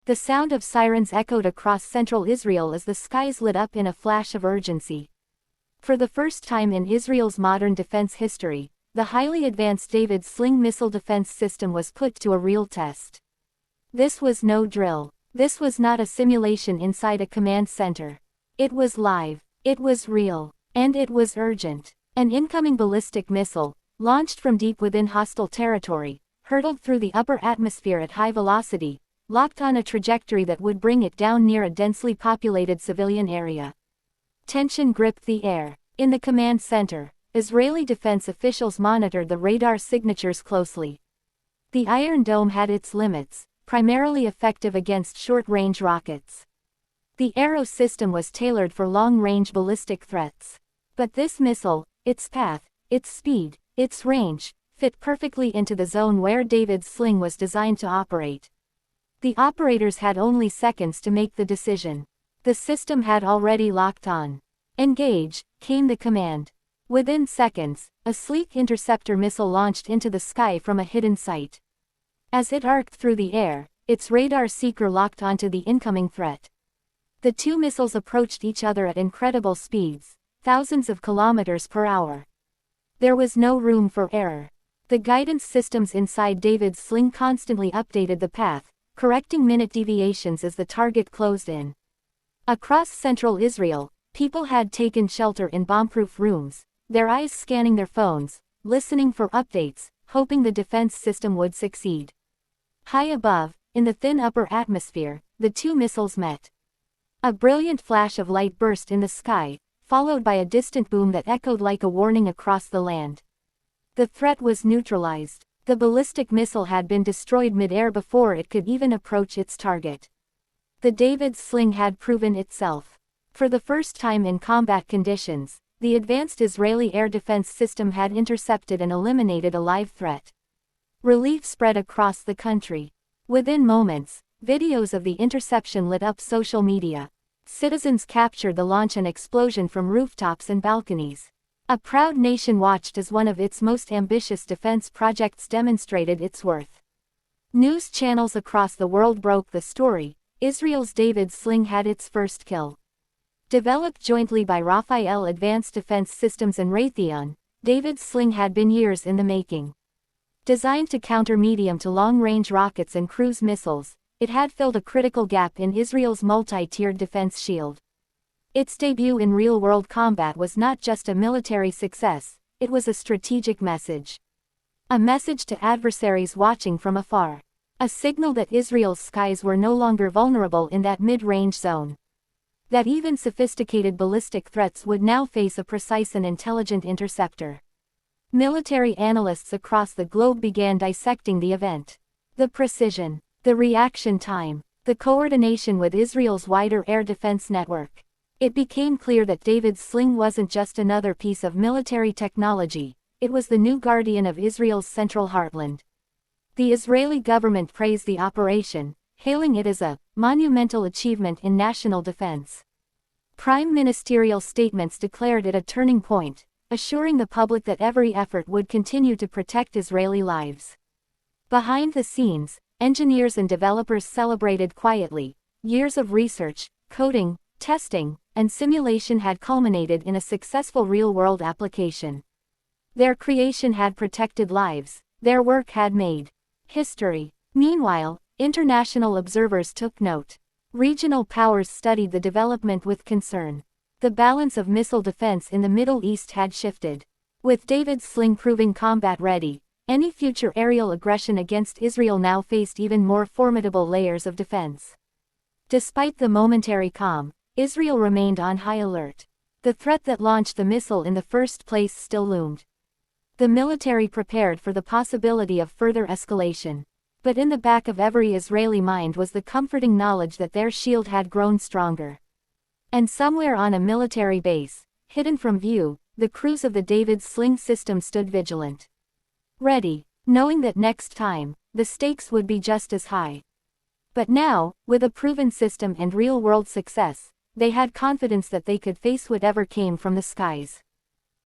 The sound of sirens echoed across central Israel as the skies lit up in a flash of urgency. For the first time in Israel's modern defense history, the highly advanced David Sling missile defense system was put to a real test. This was no drill. This was not a simulation inside a command center. It was live, it was real, and it was urgent. An incoming ballistic missile, launched from deep within hostile territory, hurtled through the upper atmosphere at high velocity, locked on a trajectory that would bring it down near a densely populated civilian area. Tension gripped the air. In the command center, Israeli defense officials monitored the radar signatures closely. The Iron Dome had its limits, primarily effective against short-range rockets. The Arrow system was tailored for long-range ballistic threats. But this missile, its path, its speed, its range, fit perfectly into the zone where David's Sling was designed to operate. The operators had only seconds to make the decision. The system had already locked on. "Engage," came the command. Within seconds, a sleek interceptor missile launched into the sky from a hidden site. As it arced through the air, its radar seeker locked onto the incoming threat. The two missiles approached each other at incredible speeds, thousands of kilometers per hour. There was no room for error. The guidance systems inside David's Sling constantly updated the path, correcting minute deviations as the target closed in. Across central Israel, people had taken shelter in bomb-proof rooms, their eyes scanning their phones, listening for updates, hoping the defense system would succeed. High above, in the thin upper atmosphere, the two missiles met. A brilliant flash of light burst in the sky, followed by a distant boom that echoed like a warning across the land. The threat was neutralized. The ballistic missile had been destroyed mid-air before it could even approach its target. The David's Sling had proven itself. For the first time in combat conditions, the advanced Israeli air defense system had intercepted and eliminated a live threat. Relief spread across the country. Within moments, videos of the interception lit up social media. Citizens captured the launch and explosion from rooftops and balconies. A proud nation watched as one of its most ambitious defense projects demonstrated its worth. News channels across the world broke the story. Israel's David Sling had its first kill. Developed jointly by Rafael Advanced Defense Systems and Raytheon, David's Sling had been years in the making. Designed to counter medium to long-range rockets and cruise missiles, it had filled a critical gap in Israel's multi-tiered defense shield. Its debut in real-world combat was not just a military success, it was a strategic message. A message to adversaries watching from afar. A signal that Israel's skies were no longer vulnerable in that mid-range zone. That even sophisticated ballistic threats would now face a precise and intelligent interceptor. Military analysts across the globe began dissecting the event. The precision, the reaction time, the coordination with Israel's wider air defense network. It became clear that David's Sling wasn't just another piece of military technology, it was the new guardian of Israel's central heartland. The Israeli government praised the operation, hailing it as a monumental achievement in national defense. Prime ministerial statements declared it a turning point, assuring the public that every effort would continue to protect Israeli lives. Behind the scenes, engineers and developers celebrated quietly. Years of research, coding, testing, and simulation had culminated in a successful real-world application. Their creation had protected lives, their work had made history. Meanwhile, international observers took note. Regional powers studied the development with concern. The balance of missile defense in the Middle East had shifted. With David's Sling proving combat-ready, any future aerial aggression against Israel now faced even more formidable layers of defense. Despite the momentary calm, Israel remained on high alert. The threat that launched the missile in the first place still loomed. The military prepared for the possibility of further escalation. But in the back of every Israeli mind was the comforting knowledge that their shield had grown stronger. And somewhere on a military base, hidden from view, the crews of the David Sling system stood vigilant. Ready, knowing that next time, the stakes would be just as high. But now, with a proven system and real-world success, they had confidence that they could face whatever came from the skies.